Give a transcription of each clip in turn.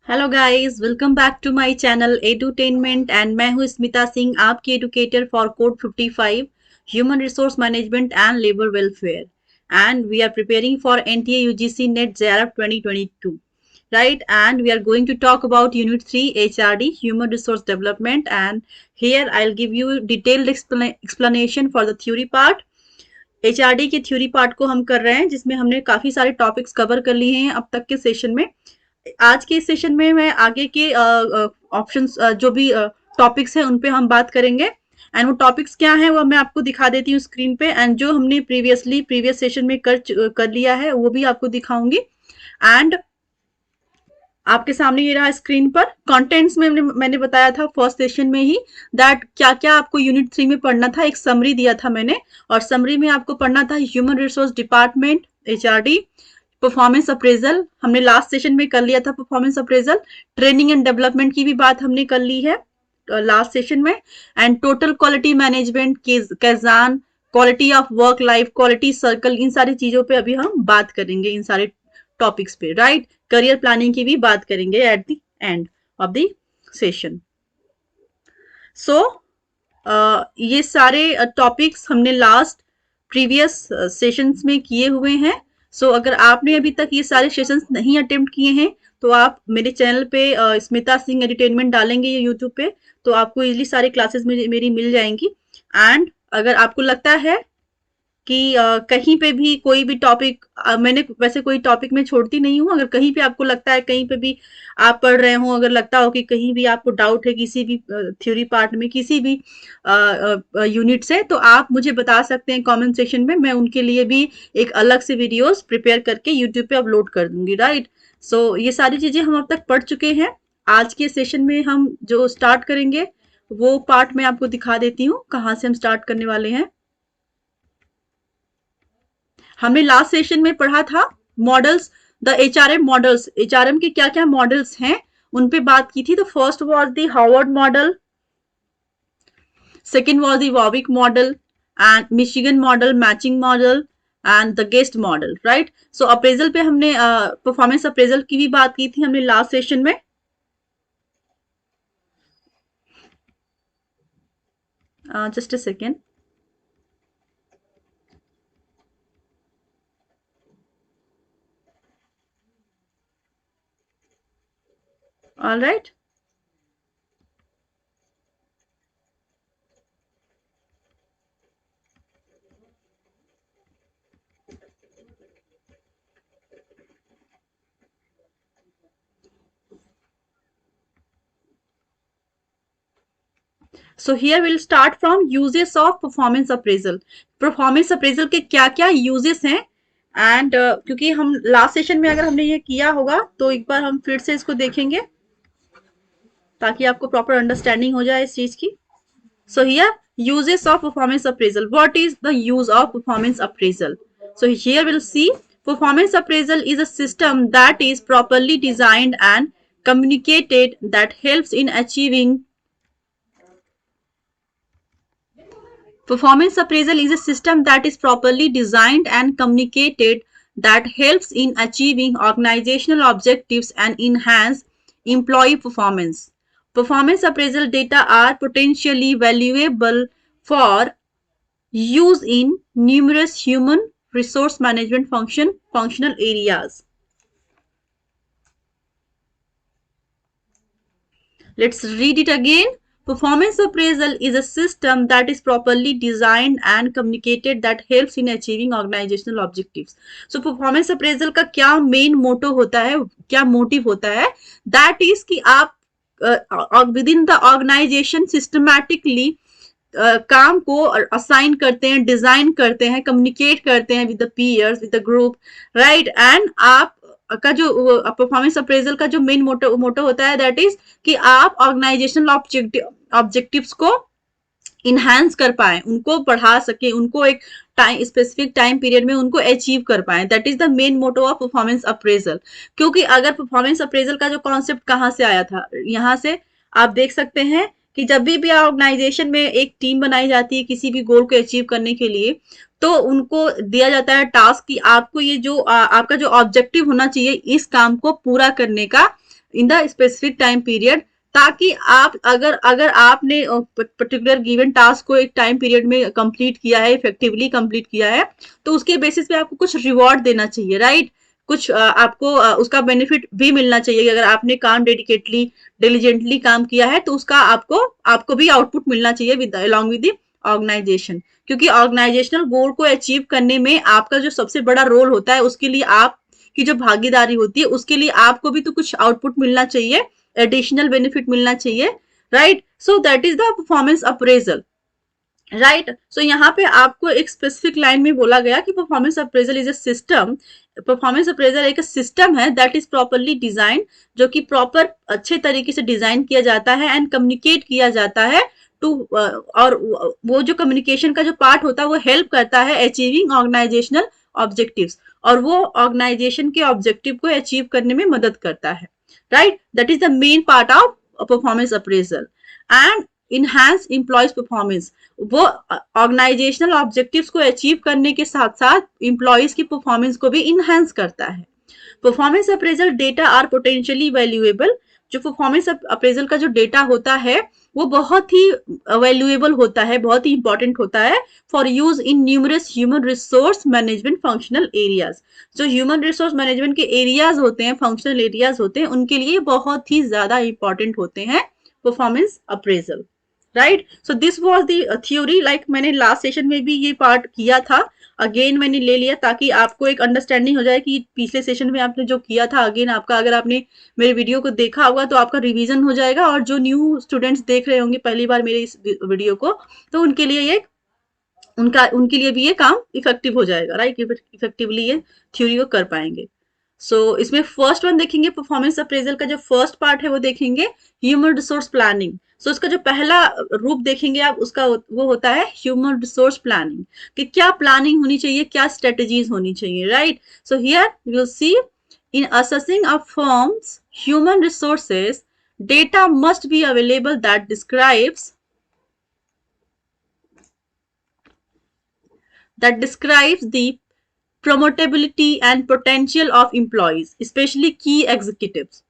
Hello guys, welcome back to my channel edutainment and मैं हूं स्मिता सिंह, आपकी educator for code 55 human resource management and labour welfare and we are preparing for NTA UGC NET JRF 2022, right? And we are going to talk about unit 3 HRD, human resource development, and here I'll give you detailed explanation for the theory part. HRD की theory part को हम कर रहे हैं, जिसमें हमने काफी सारे टॉपिक्स कवर कर लिए हैं अब तक के सेशन में। आज के सेशन में मैं आगे के ऑप्शंस जो भी टॉपिक्स हैं उन पे हम बात करेंगे। एंड वो टॉपिक्स क्या हैं वो मैं आपको दिखा देती हूँ स्क्रीन पे, एंड जो हमने प्रीवियस सेशन में कर लिया है वो भी आपको दिखाऊंगी। एंड आपके सामने ये रहा स्क्रीन पर। कंटेंट्स में मैंने बताया था फर्स्ट सेशन में ही दैट क्या क्या आपको यूनिट 3 में पढ़ना था, एक समरी दिया था मैंने, और समरी में आपको पढ़ना था human resource department HRD, performance appraisal हमने लास्ट सेशन में कर लिया था, performance appraisal, training and development की भी बात हमने कर ली है लास्ट सेशन में, and total quality management, kaizen, quality of work life, quality circle, इन सारी चीजों पे अभी हम बात करेंगे, इन सारे टॉपिक्स पे, राइट? करियर प्लानिंग की भी बात करेंगे at the end of the session. So ये सारे टॉपिक्स हमने लास्ट प्रीवियस सेशंस में किए हुए हैं। सो अगर आपने अभी तक ये सारे सेशंस नहीं अटेम्प्ट किए हैं तो आप मेरे चैनल पे स्मिता सिंह एंटरटेनमेंट डालेंगे ये यूट्यूब पे, तो आपको इजीली सारे क्लासेस मेरी मिल जाएंगी। एंड अगर आपको लगता है कि कहीं पे भी कोई भी टॉपिक, मैंने वैसे कोई टॉपिक में छोड़ती नहीं हूँ, अगर कहीं पे आपको लगता है कहीं पे भी आप पढ़ रहे हो, अगर लगता हो कि कहीं भी आपको डाउट है किसी भी थ्योरी पार्ट में, किसी भी यूनिट से, तो आप मुझे बता सकते हैं कमेंट सेक्शन में। मैं उनके लिए भी एक अलग से वीडियोस प्रिपेयर करके यूट्यूब पे अपलोड कर दूंगी, राइट? सो ये सारी चीजें हम अब तक पढ़ चुके हैं। आज के सेशन में हम जो स्टार्ट करेंगे वो पार्ट मैं आपको दिखा देती हूँ कहाँ से हम स्टार्ट करने वाले हैं। हमने लास्ट सेशन में पढ़ा था models, the HRM models, HRM के क्या क्या मॉडल्स हैं उन पे बात की थी। तो first was the Harvard model, second was the Warwick model, and Michigan model, matching model, and the Guest model, right? So appraisal पे हमने परफॉर्मेंस अप्रेजल की भी बात की थी हमने लास्ट सेशन में। Just a second. All right, so here will start from uses of performance appraisal. Performance appraisal के क्या क्या यूजेस हैं, एंड क्योंकि हम लास्ट सेशन में अगर हमने ये किया होगा तो एक बार हम फिर से इसको देखेंगे ताकि आपको प्रॉपर अंडरस्टैंडिंग हो जाए इस चीज की। So here uses of performance appraisal. What is the use of performance appraisal? So here we'll see performance appraisal is a system that is properly designed and communicated that helps in achieving. Performance appraisal is a system that is properly designed and communicated that helps in achieving organizational objectives and enhance employee performance. Performance appraisal data are potentially valuable for use in numerous human resource management functional areas. Let's read it again. Performance appraisal is a system that is properly designed and communicated that helps in achieving organizational objectives. So performance appraisal का क्या main motto होता है, क्या motive होता है? That is कि आप within the organization systematically काम को असाइन करते हैं, डिजाइन करते हैं, कम्युनिकेट करते हैं with the peers, with the group, right? And आप का जो परफॉर्मेंस अप्रेजल का जो मेन मोटो होता है दैट इज कि आप ऑर्गेनाइजेशनल ऑब्जेक्टिव्स को इनहांस कर पाए, उनको बढ़ा सके, उनको एक टाइम, स्पेसिफिक टाइम पीरियड में उनको अचीव कर पाए। That is the main motto of performance appraisal. क्योंकि अगर परफॉर्मेंस अप्रेजल का जो कॉन्सेप्ट कहाँ से आया था, यहाँ से आप देख सकते हैं कि जब भी ऑर्गेनाइजेशन में एक टीम बनाई जाती है किसी भी गोल को अचीव करने के लिए, तो उनको दिया जाता है टास्क कि आपको ये जो आपका जो ऑब्जेक्टिव होना चाहिए इस काम को पूरा करने का, in the specific time period, ताकि आप अगर अगर आपने पर्टिकुलर गिवन टास्क को एक टाइम पीरियड में कंप्लीट किया है, इफेक्टिवली कंप्लीट किया है, तो उसके बेसिस पे आपको कुछ रिवॉर्ड देना चाहिए, राइट। कुछ आपको उसका बेनिफिट भी मिलना चाहिए कि अगर आपने काम डेडिकेटली डिलीजेंटली काम किया है तो उसका आपको आपको भी आउटपुट मिलना चाहिए with along with the organisation, क्योंकि ऑर्गेनाइजेशनल गोल को अचीव करने में आपका जो सबसे बड़ा रोल होता है, उसके लिए आप की जो भागीदारी होती है, उसके लिए आपको भी तो कुछ आउटपुट मिलना चाहिए, एडिशनल बेनिफिट मिलना चाहिए, right. So that is the performance appraisal, right. So यहाँ पे आपको एक स्पेसिफिक लाइन में बोला गया कि performance appraisal is a system, performance appraisal एक सिस्टम है दैट इज प्रॉपरली डिजाइन, जो कि प्रॉपर अच्छे तरीके से डिजाइन किया जाता है एंड कम्युनिकेट किया जाता है टू, और वो जो कम्युनिकेशन का जो पार्ट होता है वो हेल्प करता है अचीविंग ऑर्गेनाइजेशनल ऑब्जेक्टिव्स, और वो ऑर्गेनाइजेशन के ऑब्जेक्टिव को अचीव करने में मदद करता है, right. That is the main part of performance appraisal. And enhance employees performance, वो ऑर्गेनाइजेशनल ऑब्जेक्टिव्स को अचीव करने के साथ साथ एम्प्लॉयज की परफॉर्मेंस को भी इनहांस करता है। Performance appraisal data are potentially valuable, जो परफॉर्मेंस अप्रेजल का जो डेटा होता है वो बहुत ही वैल्यूएबल होता है, बहुत ही इंपॉर्टेंट होता है for use in numerous human resource management functional areas. जो ह्यूमन रिसोर्स मैनेजमेंट के एरियाज होते हैं, फंक्शनल एरियाज होते हैं, उनके लिए बहुत ही ज्यादा इंपॉर्टेंट होते हैं performance appraisal, right. So this was the theory, like मैंने लास्ट सेशन में भी ये पार्ट किया था, अगेन मैंने ले लिया ताकि आपको एक अंडरस्टैंडिंग हो जाए कि पिछले सेशन में आपने जो किया था, अगेन आपका अगर आपने मेरे वीडियो को देखा होगा तो आपका रिवीजन हो जाएगा, और जो न्यू स्टूडेंट्स देख रहे होंगे पहली बार मेरे इस वीडियो को, तो उनके लिए ये उनके लिए भी ये काम इफेक्टिव हो जाएगा, राइट। इफेक्टिवली ये थ्योरी को कर पाएंगे। इसमें फर्स्ट वन देखेंगे, परफॉर्मेंस अप्रेजल का जो फर्स्ट पार्ट है वो देखेंगे ह्यूमन रिसोर्स प्लानिंग। उसका जो पहला रूप देखेंगे आप, उसका वो होता है ह्यूमन रिसोर्स प्लानिंग, कि क्या प्लानिंग होनी चाहिए, क्या स्ट्रेटेजीज होनी चाहिए, right. So here you will see, in assessing a firms human resources, data must be available that describes the promotability and potential of employees, especially key executives.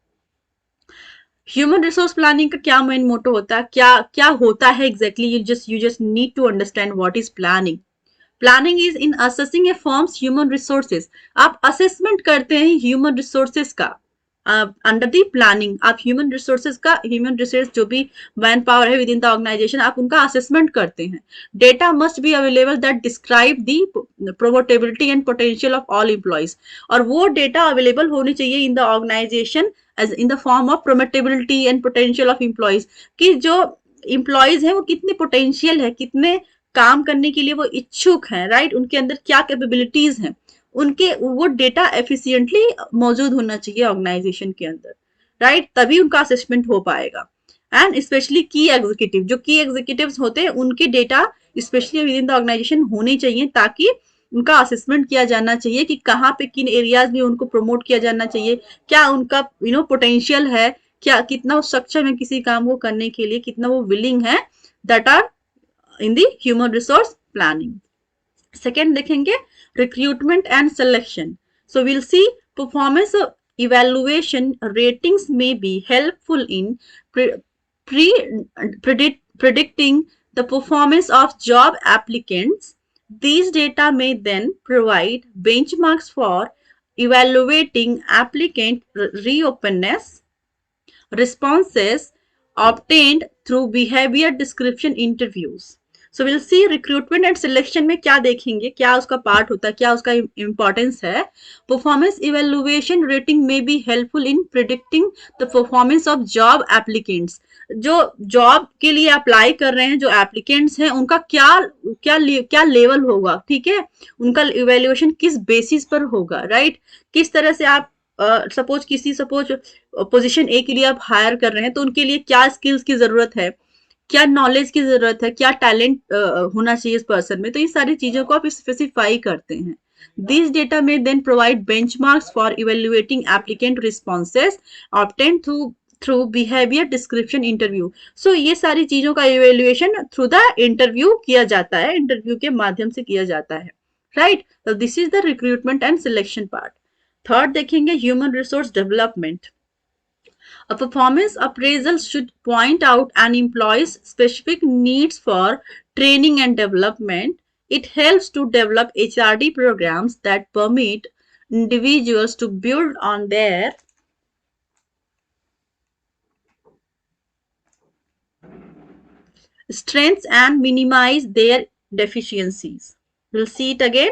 Human resource planning का क्या main motto होता है, क्या क्या होता है exactly, you just need to understand what is planning. Planning is in assessing a firm's human resources, आप assessment करते हैं ह्यूमन रिसोर्सेज का, अंडर दी प्लानिंग आप ह्यूमन रिसोर्सेज का, ह्यूमन रिसोर्स जो भी मैन पावर है विद इन द ऑर्गेनाइजेशन, आप उनका असेसमेंट करते हैं। Data must be available that describe the promotability and potential of all employees, और वो डेटा अवेलेबल होनी चाहिए इन the organisation as in the form of promotability and potential of employees, कि जो एम्प्लॉयज है वो कितने पोटेंशियल है, कितने काम करने के लिए वो इच्छुक हैं, राइट। उनके अंदर क्या कैपेबिलिटीज हैं, उनके वो डेटा एफिशिएंटली मौजूद होना चाहिए ऑर्गेनाइजेशन के अंदर, राइट। तभी उनका असेसमेंट हो पाएगा। एंड स्पेशली की एग्जीक्यूटिव, जो की एग्जीक्यूटिव्स होते हैं उनके data specially with in the organisation होने चाहिए, ताकि उनका असेसमेंट किया जाना चाहिए कि कहाँ पे किन एरियाज में उनको प्रमोट किया जाना चाहिए, क्या उनका पोटेंशियल है, क्या कितना वो सक्षम है किसी काम को करने के लिए, कितना वो विलिंग है, that are in the human resource planning. Second देखेंगे recruitment and selection. So we'll see performance evaluation ratings may be helpful in predicting the performance of job applicants. These data may then provide benchmarks for evaluating applicant reopenness, responses obtained through behavior description interviews. So will see recruitment and selection में क्या देखेंगे, क्या उसका part होता है, क्या उसका importance है। परफॉर्मेंस इवेल्युएशन रेटिंग में be helpful in predicting the performance of job applicants, जो जॉब के लिए अप्लाई कर रहे हैं जो एप्लीकेंट्स हैं उनका क्या लेवल होगा, ठीक है, उनका इवेल्युएशन किस बेसिस पर होगा, राइट। किस तरह से आप सपोज पोजीशन ए के लिए आप हायर कर रहे हैं तो उनके लिए क्या स्किल्स की जरूरत है, क्या नॉलेज की जरूरत है, क्या टैलेंट होना चाहिए इस पर्सन में, तो ये सारी चीजों को आप स्पेसिफाई करते हैं। दिस डेटा में then provide benchmarks for evaluating applicant responses obtained through behaviour description interview. So ये सारी चीजों का इवेल्युएशन थ्रू द इंटरव्यू किया जाता है, इंटरव्यू के माध्यम से किया जाता है, राइट। तो this is the recruitment and selection part. Third देखेंगे human resource development. A performance appraisal should point out an employee's specific needs for training and development. It helps to develop HRD programs that permit individuals to build on their strengths and minimize their deficiencies. We'll see it again.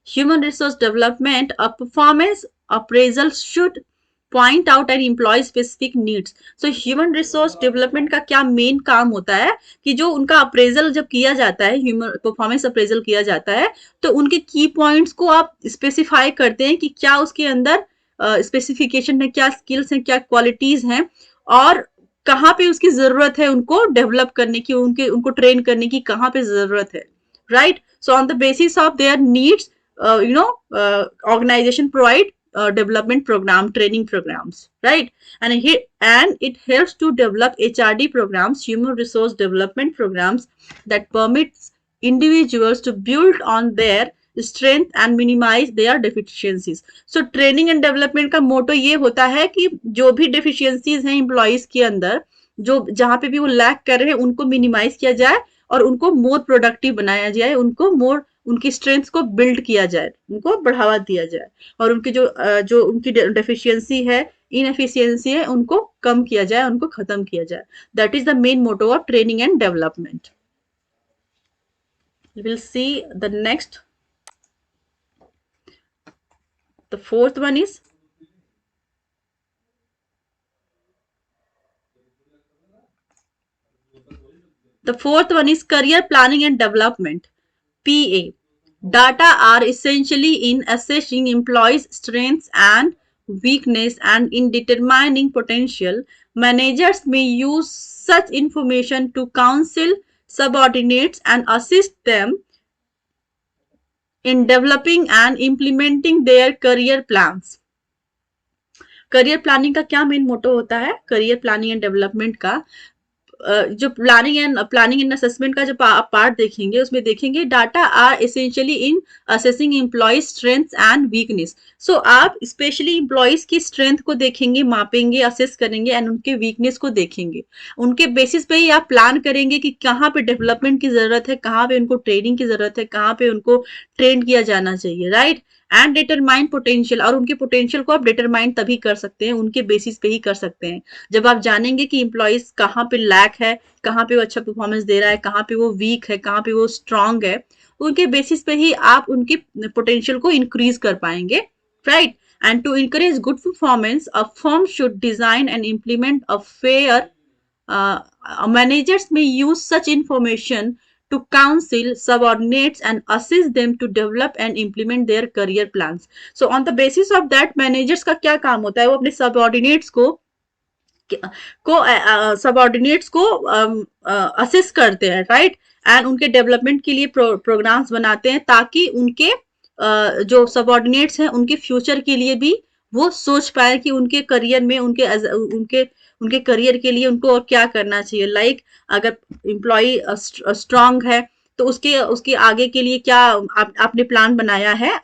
Human resource development, a performance appraisal should point out an employee specific needs. So human resource development का क्या main काम होता है कि जो उनका appraisal जब किया जाता है, ह्यूमन परफॉर्मेंस अप्रेजल किया जाता है, तो उनके की पॉइंट्स को आप स्पेसिफाई करते हैं कि क्या उसके अंदर स्पेसिफिकेशन है, क्या स्किल्स हैं, क्या क्वालिटीज हैं, और कहाँ पे उसकी जरूरत है उनको डेवलप करने की, उनको ट्रेन करने की कहाँ पे जरूरत है, right? So on the basis of their needs, organization provide development program, training programs, right? And it helps to develop HRD programs, human resource development programs, that permits individuals to build on their strength and minimize their deficiencies. So training and development का मोटो ये होता है कि जो भी deficiencies हैं employees के अंदर, जो जहां पे भी वो लैक कर रहे हैं, उनको मिनिमाइज किया जाए और उनको मोर प्रोडक्टिव बनाया जाए, उनको मोर उनकी स्ट्रेंथ्स को बिल्ड किया जाए, उनको बढ़ावा दिया जाए, और उनकी जो उनकी डेफिशिएंसी है, इनएफिशिएंसी है, उनको कम किया जाए, उनको खत्म किया जाए. That is the main motto of training and development. We will see the next. The fourth one is career planning and development, PA. Data are essentially in assessing employees' strengths and weakness and in determining potential. Managers may use such information to counsel subordinates and assist them in developing and implementing their career plans. Career planning का क्या main motto होता है? Career planning and development का जो planning and assessment का जो part देखेंगे, उसमें देखेंगे data are essentially in assessing employees strength and weakness. So आप स्पेशली एम्प्लॉयज की स्ट्रेंथ को देखेंगे, मापेंगे, असेस करेंगे, एंड उनके वीकनेस को देखेंगे. उनके बेसिस पे ही आप प्लान करेंगे कि कहाँ पे डेवलपमेंट की जरूरत है, कहाँ पे उनको ट्रेनिंग की जरूरत है, कहाँ पे उनको ट्रेन किया जाना चाहिए, राइट? एंड डिटरमाइन पोटेंशियल, और उनके पोटेंशियल को आप डिटरमाइन तभी कर सकते हैं, उनके बेसिस पे ही कर सकते हैं, जब आप जानेंगे कि एम्प्लॉयज कहाँ पे लैक है, कहाँ पे वो अच्छा परफॉर्मेंस दे रहा है, कहाँ पे वो वीक है, कहाँ पे वो स्ट्रांग है. उनके बेसिस पे ही आप उनके पोटेंशियल को इंक्रीज कर पाएंगे, right? And to encourage good performance, a firm should design and implement a fair, managers may use such information to counsel subordinates and assist them to develop and implement their career plans. So on the basis of that, managers का क्या काम होता है? वो अपने subordinates को assist करते हैं, राइट? एंड उनके डेवलपमेंट के लिए प्रोग्राम्स बनाते हैं, ताकि उनके जो सबऑर्डिनेट्स हैं, उनके फ्यूचर के लिए भी वो सोच पाए कि उनके करियर में, उनके उनके करियर के लिए उनको और क्या करना चाहिए. लाइक अगर एम्प्लॉय स्ट्रांग है, तो उसके आगे के लिए क्या आपने प्लान बनाया है?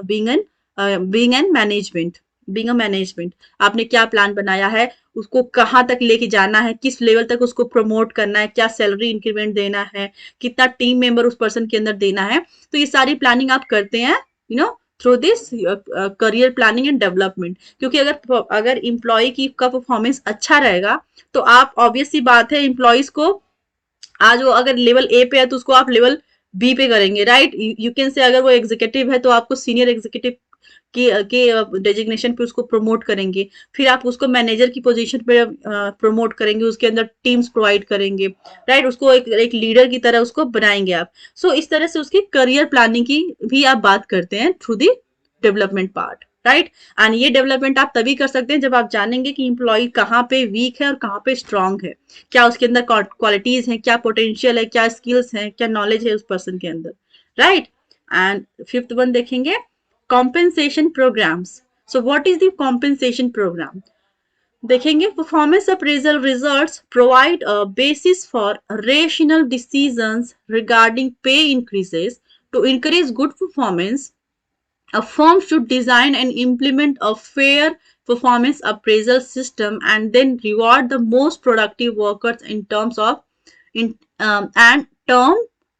Being an management, being a management, आपने क्या प्लान बनाया है? उसको कहाँ तक लेके जाना है, किस लेवल तक उसको प्रमोट करना है, क्या सैलरी इंक्रीमेंट देना है, कितना टीम मेंबर उस पर्सन के अंदर देना है. तो ये सारी प्लानिंग आप करते हैं, through this career planning and development. क्योंकि अगर एम्प्लॉय का परफॉर्मेंस अच्छा रहेगा, तो आप ऑब्वियस सी बात है, एम्प्लॉयज को आज वो अगर लेवल ए पे है, तो उसको आप लेवल बी पे करेंगे, राइट? यू कैन से अगर वो एग्जीक्यूटिव है, तो आपको सीनियर एग्जीक्यूटिव के डेजिग्नेशन पे उसको प्रमोट करेंगे. फिर आप उसको मैनेजर की पोजीशन पे प्रमोट करेंगे, उसके अंदर टीम्स प्रोवाइड करेंगे, राइट? उसको एक लीडर की तरह उसको बनाएंगे आप. सो इस तरह से उसकी करियर प्लानिंग की भी आप बात करते हैं through the development part, right? And ये डेवलपमेंट आप तभी कर सकते हैं जब आप जानेंगे कि एम्प्लॉय कहाँ पे वीक है और कहाँ पे स्ट्रांग है, क्या उसके अंदर क्वालिटीज हैं, क्या पोटेंशियल है, क्या स्किल्स हैं, क्या नॉलेज है उस पर्सन के अंदर, राइट? एंड फिफ्थ वन देखेंगे, compensation programs. So what is the compensation program? देखेंगे, performance appraisal results provide a basis for rational decisions regarding pay increases. To encourage good performance, A firm should design and implement a fair performance appraisal system and then reward the most productive workers in terms of and term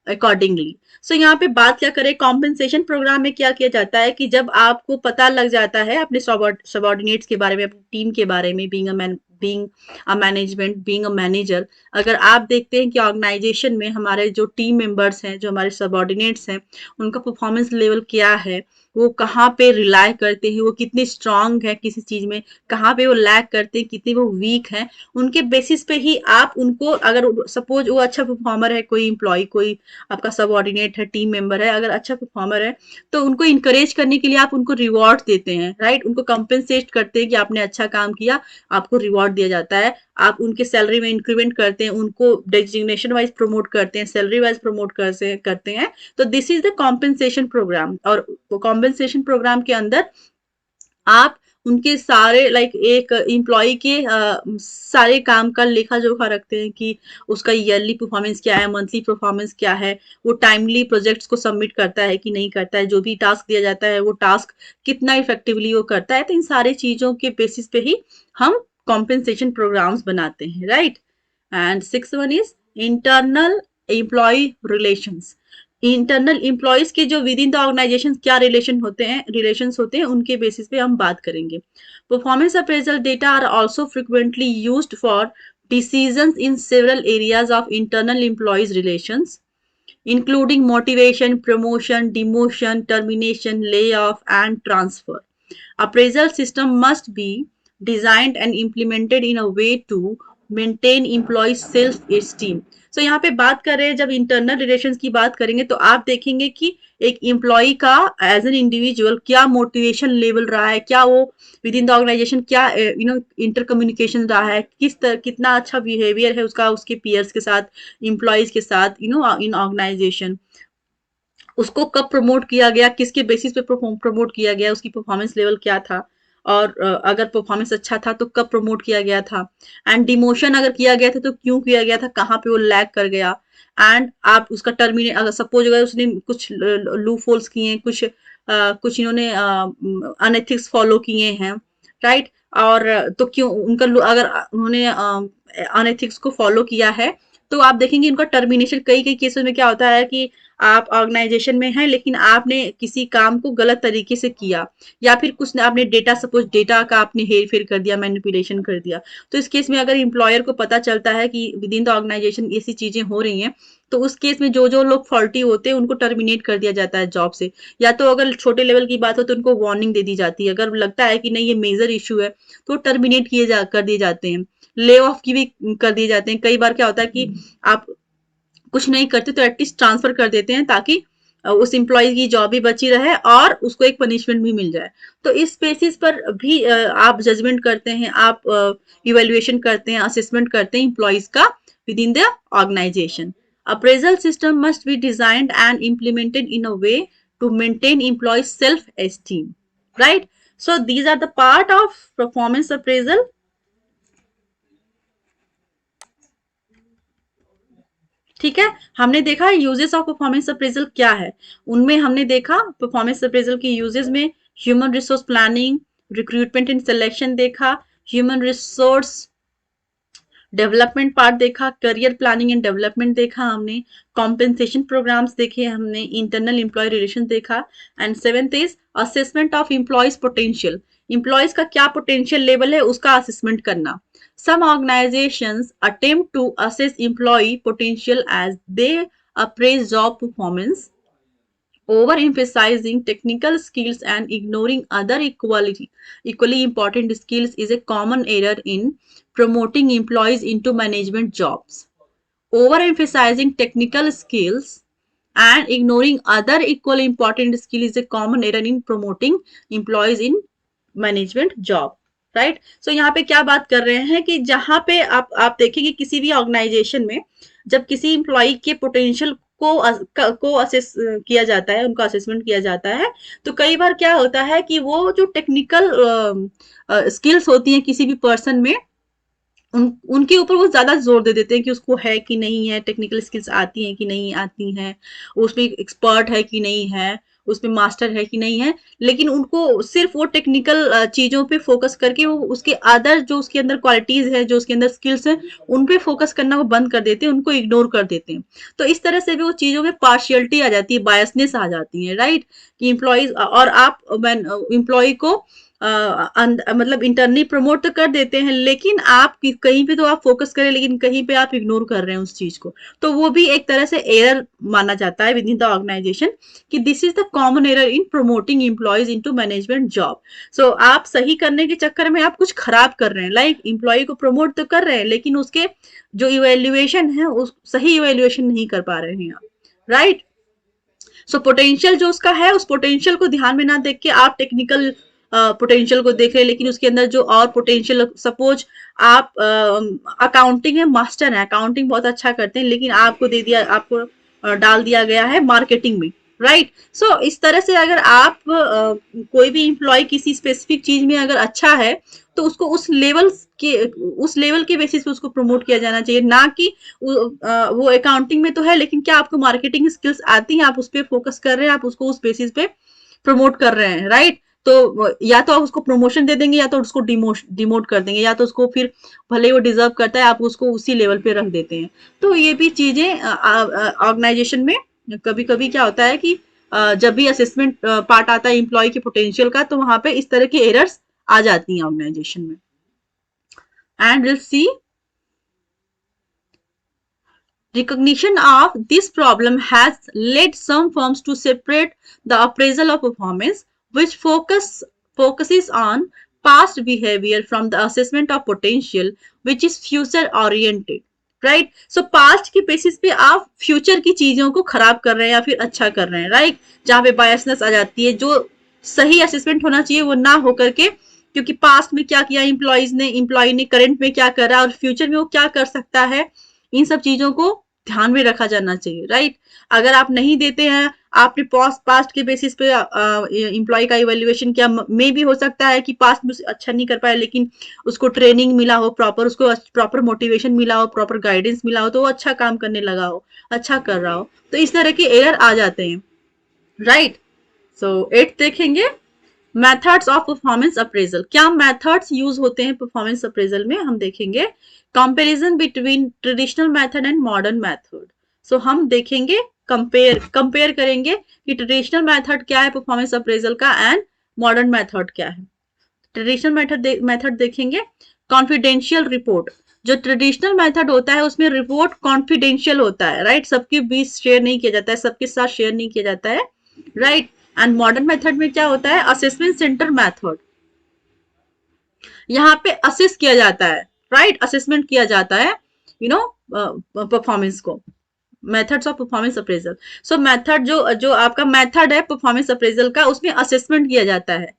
accordingly. So यहाँ पे बात क्या करें, compensation programme में क्या किया जाता है कि जब आपको पता लग जाता है अपने सबॉर्डिनेट्स के बारे में, अपनी टीम के बारे में, being a management, being a manager, अगर आप देखते हैं कि ऑर्गेनाइजेशन में हमारे जो टीम मेंबर्स हैं, जो हमारे सबॉर्डिनेट्स हैं, उनका परफॉर्मेंस लेवल क्या है, वो कहाँ पे रिलाय करते हैं, वो कितने स्ट्रांग है किसी चीज में, कहाँ पे वो लैग करते हैं, कितने वो वीक हैं, उनके बेसिस पे ही आप उनको, अगर सपोज वो अच्छा परफॉर्मर है, कोई इंप्लॉय, कोई आपका सबऑर्डिनेट है, टीम मेंबर है, अगर अच्छा परफॉर्मर है, तो उनको इंकरेज करने के लिए आप उनको रिवॉर्ड देते हैं, राइट, उनको कंपेंसेट करते हैं कि आपने अच्छा काम किया, आपको रिवॉर्ड दिया जाता है, आप उनके सैलरी में इंक्रीमेंट करते हैं, उनको डेजिग्नेशन वाइज प्रमोट करते हैं, सैलरी वाइज प्रमोट करते हैं. तो this is the compensation programme. और कॉम्पेंसेशन प्रोग्राम के अंदर आप उनके सारे लाइक एक एम्प्लॉय के सारे काम का लेखा जोखा रखते हैं कि उसका ईयरली परफॉर्मेंस क्या है, मंथली परफॉर्मेंस क्या है, वो टाइमली प्रोजेक्ट्स को सबमिट करता है कि नहीं करता है, जो भी टास्क दिया जाता है वो टास्क कितना इफेक्टिवली वो करता है. तो इन सारी चीजों के बेसिस पे ही हम कॉम्पेंसेशन प्रोग्राम्स बनाते हैं, right. And six one is internal employee relations. Internal employees के जो विद इन द ऑर्गेनाइजेशन क्या रिलेशंस होते हैं उनके बेसिस पे हम बात करेंगे. Performance appraisal data are also frequently used for decisions in several areas of internal employees relations, including motivation, promotion, demotion, termination, layoff, and transfer. Appraisal system must be designed and implemented in a way to maintain employee self esteem. सो यहाँ पे बात कर रहे हैं, जब internal relations की बात करेंगे तो आप देखेंगे कि एक एम्प्लॉय का एज एन इंडिविजुअल क्या मोटिवेशन लेवल रहा है, क्या वो विद इन द ऑर्गेनाइजेशन क्या इंटर कम्युनिकेशन रहा है, कितना अच्छा बिहेवियर है उसका उसके पीयर्स के साथ, एम्प्लॉयज के साथ, इन ऑर्गेनाइजेशन. उसको कब प्रमोट किया गया, किसके बेसिस पे प्रमोट किया गया, उसकी परफॉर्मेंस लेवल क्या था, और अगर परफॉर्मेंस अच्छा था तो कब प्रमोट किया गया था, एंड डिमोशन अगर किया गया था तो क्यों किया गया था, कहाँ पे वो लैग कर गया. एंड आप उसका टर्मिनेट, अगर सपोज अगर उसने कुछ लूप होल्स किए हैं, कुछ इन्होंने अनएथिक्स फॉलो किए हैं, राइट, और तो क्यों उनका अगर उन्होंने अनएथिक्स को फॉलो किया है तो आप देखेंगे उनका टर्मिनेशन, कई कई केसेस में क्या होता है कि आप ऑर्गेनाइजेशन में हैं लेकिन आपने किसी काम को गलत तरीके से किया, या फिर कुछ आपने डेटा, सपोज डेटा का आपने हेर फेर कर दिया, मैनिपुलेशन कर दिया, तो इस केस में अगर एम्प्लॉयर को पता चलता है कि विद इन द ऑर्गेनाइजेशन ऐसी चीजें हो रही हैं, तो उस केस में जो जो लोग फॉल्टी होते हैं उनको टर्मिनेट कर दिया जाता है जॉब से, या तो अगर छोटे लेवल की बात हो तो उनको वार्निंग दे दी जाती है, अगर लगता है कि नहीं ये मेजर इशू है तो टर्मिनेट कर दिए जाते हैं, ले ऑफ की भी कर दिए जाते हैं. कई बार क्या होता है कि आप कुछ नहीं करते तो एटलीस्ट ट्रांसफर कर देते हैं ताकि उस एम्प्लॉय की जॉब भी बची रहे और उसको एक पनिशमेंट भी मिल जाए. तो इस बेसिस पर भी आप जजमेंट करते हैं, आप इवेल्युएशन करते हैं, असेसमेंट करते हैं एम्प्लॉयज का with in the organisation. Appraisal system must be designed and implemented in a way to maintain employee self esteem, right. So these are the part of performance appraisal. ठीक है, हमने देखा uses of performance appraisal क्या है. उनमें हमने देखा performance appraisal की यूजेस में human resource planning, recruitment and selection देखा, ह्यूमन रिसोर्स डेवलपमेंट पार्ट देखा, करियर प्लानिंग एंड डेवलपमेंट देखा हमने, कॉम्पेंसेशन प्रोग्राम्स देखे हमने, इंटरनल एम्प्लॉय रिलेशन देखा, and seventh is assessment of employees potential. Employees का क्या पोटेंशियल लेवल है उसका असेसमेंट करना. Some organizations attempt to assess employee potential as they appraise job performance, overemphasizing technical skills and ignoring other equally important skills is a common error in promoting employees into management jobs. Overemphasizing technical skills and ignoring other equally important skills is a common error in promoting employees in management job. Right. So यहाँ पे क्या बात कर रहे हैं कि जहां पे आप देखेंगे किसी भी ऑर्गेनाइजेशन में जब किसी इंप्लॉय के पोटेंशियल को असेस किया जाता है, उनका असेसमेंट किया जाता है, तो कई बार क्या होता है कि वो जो टेक्निकल स्किल्स होती हैं किसी भी पर्सन में उनके ऊपर वो ज्यादा जोर दे देते हैं कि उसको है कि नहीं है, टेक्निकल स्किल्स आती हैं कि नहीं आती हैं, उसमें एक्सपर्ट है कि नहीं है, उसमें मास्टर है कि नहीं है, लेकिन उनको सिर्फ वो टेक्निकल चीजों पे फोकस करके वो उसके अदर जो उसके अंदर क्वालिटीज है, जो उसके अंदर स्किल्स हैं, उन पे फोकस करना वो बंद कर देते हैं, उनको इग्नोर कर देते हैं। तो इस तरह से भी वो चीजों में पार्शियलिटी आ जाती है, बायसनेस आ जाती है, राइट। कि इम्प्लॉयज और आप इम्प्लॉय को मतलब इंटरनली प्रमोट तो कर देते हैं, लेकिन आप कहीं पे तो आप फोकस करें, लेकिन कहीं पे आप इग्नोर कर रहे हैं उस चीज को, तो वो भी एक तरह से एरर माना जाता है विद इन द ऑर्गेनाइजेशन, कि this is the common error in promoting employees into management job. So आप सही करने के चक्कर में आप कुछ खराब कर रहे हैं, लाइक एम्प्लॉय को प्रमोट तो कर रहे हैं, लेकिन उसके जो इवेल्युएशन है उस सही इवेल्युएशन नहीं कर पा रहे हैं आप, राइट। सो पोटेंशियल जो उसका है, उस पोटेंशियल को ध्यान में ना देख के आप टेक्निकल पोटेंशियल को देख रहे हैं, लेकिन उसके अंदर जो और पोटेंशियल, सपोज आप अकाउंटिंग में मास्टर है, अकाउंटिंग बहुत अच्छा करते हैं, लेकिन आपको दे दिया, आपको डाल दिया गया है मार्केटिंग में, राइट। सो इस तरह से अगर आप कोई भी एम्प्लॉय किसी स्पेसिफिक चीज में अगर अच्छा है, तो उसको उस लेवल के बेसिस पे उसको प्रमोट किया जाना चाहिए, ना कि वो अकाउंटिंग में तो है, लेकिन क्या आपको मार्केटिंग स्किल्स आती हैं, आप उस पर फोकस कर रहे हैं, आप उसको उस बेसिस पे प्रमोट कर रहे हैं, राइट। तो या तो आप उसको प्रमोशन दे देंगे, या तो उसको डिमोट कर देंगे, या तो उसको फिर भले वो डिजर्व करता है, आप उसको उसी लेवल पे रख देते हैं। तो ये भी चीजें ऑर्गेनाइजेशन में कभी कभी क्या होता है कि जब भी असेसमेंट पार्ट आता है एम्प्लॉय के पोटेंशियल का, तो वहां पे इस तरह की एरर्स आ जाती हैं ऑर्गेनाइजेशन में। And will see recognition of this problem has led some firms to separate the appraisal of performance, which focuses on past behavior from the assessment of potential, which is future oriented. Right. So past के basis पे आप future की चीजों को खराब कर रहे हैं या फिर अच्छा कर रहे हैं, राइट। जहां पे बायसनेस आ जाती है, जो सही असेसमेंट होना चाहिए वो ना हो करके, क्योंकि पास्ट में क्या किया एम्प्लॉय ने करंट में क्या करा और फ्यूचर में वो क्या कर सकता है, इन सब चीजों को ध्यान में रखा जाना चाहिए, राइट। अगर आप नहीं देते हैं, आपने पास्ट के बेसिस पे एम्प्लॉय का इवेल्युएशन किया, मे भी हो सकता है कि पास्ट में अच्छा नहीं कर पाया, लेकिन उसको ट्रेनिंग मिला हो प्रॉपर, उसको प्रॉपर मोटिवेशन मिला हो, प्रॉपर गाइडेंस मिला हो, तो वो अच्छा काम करने लगा हो, अच्छा कर रहा हो, तो इस तरह के एरर आ जाते हैं, राइट। सो 8 देखेंगे, मेथड्स ऑफ परफॉर्मेंस अप्रेजल। क्या मेथड्स यूज होते हैं परफॉर्मेंस अप्रेजल में, हम देखेंगे। Comparison between traditional method and modern method. So हम देखेंगे, कंपेयर करेंगे कि ट्रेडिशनल मेथड क्या है परफॉर्मेंस अप्रेजल का, एंड मॉडर्न मेथड क्या है। ट्रेडिशनल मेथड देखेंगे, कॉन्फिडेंशियल रिपोर्ट। जो ट्रेडिशनल मेथड होता है उसमें रिपोर्ट कॉन्फिडेंशियल होता है, राइट। सबके बीच शेयर नहीं किया जाता है, सबके साथ शेयर नहीं किया जाता है, राइट। एंड मॉडर्न मेथड में क्या होता है, असेसमेंट सेंटर मेथड। यहाँ पे असेस किया जाता है, राइट, असेसमेंट किया जाता है, परफॉर्मेंस को। Methods of performance appraisal. So method जो जो आपका मेथड है परफॉर्मेंस अप्रेजल का, उसमें असेसमेंट किया जाता है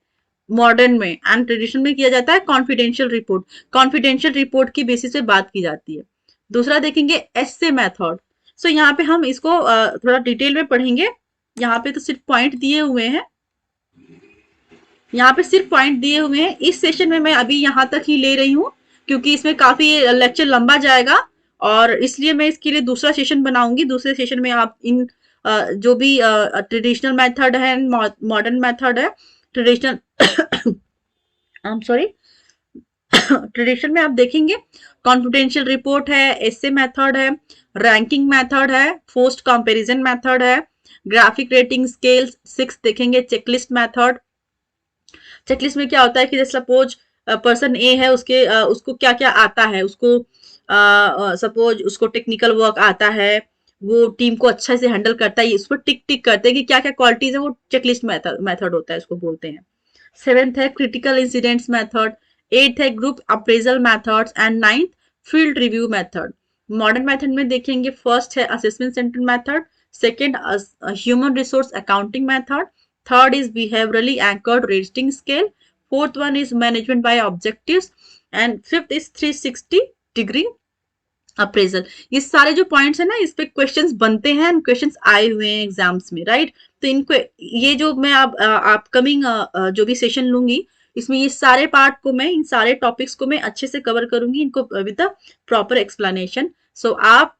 मॉडर्न में, एंड ट्रेडिशनल में किया जाता है कॉन्फिडेंशियल रिपोर्ट। कॉन्फिडेंशियल रिपोर्ट की बेसिस पे बात की जाती है। दूसरा देखेंगे एस्से मेथड। सो यहाँ पे हम इसको थोड़ा डिटेल में पढ़ेंगे। यहाँ पे तो सिर्फ पॉइंट दिए हुए हैं, यहाँ पे सिर्फ पॉइंट दिए हुए हैं। इस सेशन में मैं अभी यहाँ तक ही ले रही हूँ, क्योंकि इसमें काफी लेक्चर लंबा जाएगा, और इसलिए मैं इसके लिए दूसरा सेशन बनाऊंगी। दूसरे सेशन में आप इन जो भी ट्रेडिशनल मेथड है, मॉडर्न मेथड है, traditional I am sorry traditional में आप देखेंगे कॉन्फिडेंशियल रिपोर्ट है, एसे मेथड है, रैंकिंग मेथड है, पोस्ट कंपैरिजन मेथड है, ग्राफिक रेटिंग स्केल 6 देखेंगे, चेकलिस्ट मेथड। चेकलिस्ट में क्या होता है कि जैसे सपोज पर्सन ए है, उसको क्या क्या आता है, उसको सपोज उसको टेक्निकल वर्क आता है, वो टीम को अच्छे से हैंडल करता है, उस पर टिक टिक करते हैं कि क्या क्या क्वालिटीज है, वो चेकलिस्ट मेथड होता है, इसको बोलते हैं। 7th है क्रिटिकल इंसिडेंट्स मेथड, 8th है group appraisal methods, and 9th field review method. Modern method में देखेंगे, फर्स्ट है assessment centre method, second human resource accounting method, third is behaviorally anchored rating scale, fourth one is management by objectives, and fifth is 360 degree appraisal. ये सारे जो points है ना, इस पे क्वेश्चंस बनते हैं, क्वेश्चंस आए हुए हैं एग्जाम्स में, राइट। तो इनको ये जो मैं अपकमिंग जो भी सेशन लूंगी, इसमें ये सारे पार्ट को मैं, इन सारे टॉपिक्स को मैं अच्छे से कवर करूंगी, इनको विद द प्रॉपर एक्सप्लेनेशन। सो आप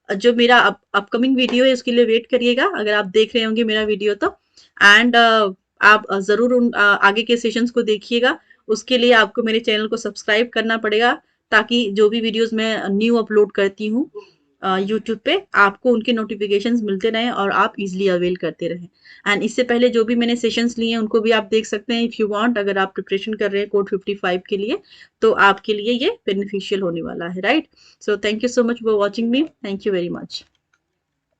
जो मेरा अपकमिंग वीडियो है उसके लिए वेट करिएगा, अगर आप देख रहे होंगे मेरा वीडियो तो। एंड आप ज़रूर उन आगे के सेशंस को देखिएगा। उसके लिए आपको मेरे चैनल को सब्सक्राइब करना पड़ेगा, ताकि जो भी वीडियोज़ मैं न्यू अपलोड करती हूँ यूट्यूब पे, आपको उनके नोटिफ़िकेशंस मिलते रहें और आप ईज़िली अवेल करते रहें। एंड इससे पहले जो भी मैंने सेशंस लिए हैं, उनको भी आप देख सकते हैं इफ़ यू वांट, अगर आप प्रिपरेशन कर रहे हैं कोड 55 के लिए, तो आपके लिए ये बेनिफिशियल होने वाला है, right? So thank you so much for watching me. Thank you very much.